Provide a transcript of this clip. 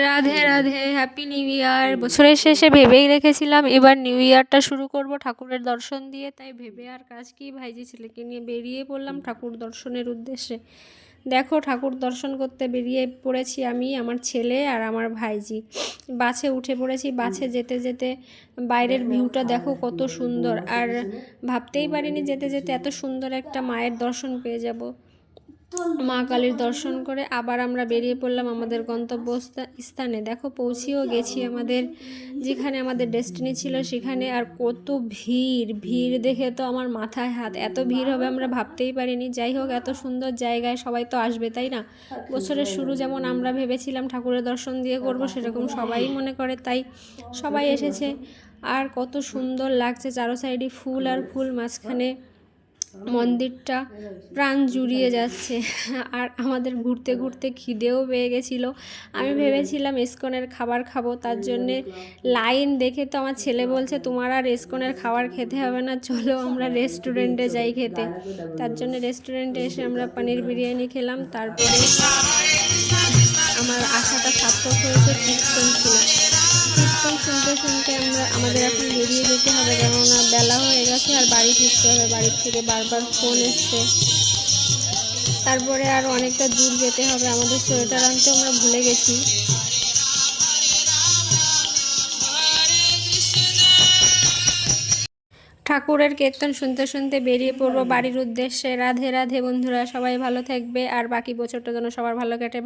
Radhe Radhe, happy new year. বছরের শেষে ভেবেই রেখেছিলাম এবার নিউ ইয়ারটা শুরু করব ঠাকুরের দর্শন দিয়ে, তাই ভেবে আর কাজ কি, ভাইজি ছেলেকে নিয়ে বেরিয়ে পড়লাম ঠাকুর দর্শনের উদ্দেশ্যে। দেখো, ঠাকুর দর্শন করতে বেরিয়ে পড়েছি আমি, আমার ছেলে আর আমার ভাইজি। বাসে উঠে পড়েছি। বাসে যেতে যেতে বাইরের ভিউটা দেখো কত সুন্দর, আর ভাবতেই পারিনি যেতে যেতে এত সুন্দর একটা মায়ের দর্শন পেয়ে যাব। মা কালীর দর্শন করে আবার আমরা বেরিয়ে পড়লাম আমাদের গন্তব্য স্থানে। দেখো, পৌঁছেও গেছি আমাদের যেখানে আমাদের ডেস্টিনি ছিল সেখানে। আর কত ভিড়, ভিড় দেখে তো আমার মাথায় হাত, এত ভিড় হবে আমরা ভাবতেই পারিনি। যাই হোক, এত সুন্দর জায়গায় সবাই তো আসবে, তাই না? বছরের শুরু যেমন আমরা ভেবেছিলাম ঠাকুরের দর্শন দিয়ে করব, সেরকম সবাই মনে করে, তাই সবাই এসেছে। আর কত সুন্দর লাগছে, চারো সাইডে ফুল আর ফুল, মাঝখানে মন্দিরটা প্রাণ জুড়িয়ে যাচ্ছে। আর আমাদের ঘুরতে ঘুরতে খিদেও পেয়ে গেছিলো। আমি ভেবেছিলাম ইসকনের খাবার খাবো, তার জন্যে লাইন দেখে তো আমার ছেলে বলছে তোমার আর ইসকনের খাবার খেতে হবে না, চলো আমরা রেস্টুরেন্টে যাই খেতে। তার জন্য রেস্টুরেন্টে এসে আমরা পনির বিরিয়ানি খেলাম। তারপরে আমার আশাটা সার্থক হয়েছে, কীর্তন ছিল। কীর্তন শুনতে শুনতে আমাদের এখন বেরিয়ে যেতে হবে, কেননা বেলা হয়ে গেছে আর বাড়ি ফিরতে হবে। বাড়ির থেকে বারবার ফোন এসছে। তারপরে আরও অনেকটা দূর যেতে হবে, আমাদের সোয়েটার আনতে আমরা ভুলে গেছি। ঠাকুরের কীর্তন শুনতে শুনতে বেরিয়ে পড়বো বাড়ির উদ্দেশ্যে। রাধে রাধে বন্ধুরা, সবাই ভালো থাকবে আর বাকি বছরটা যেন সবার ভালো কাটে।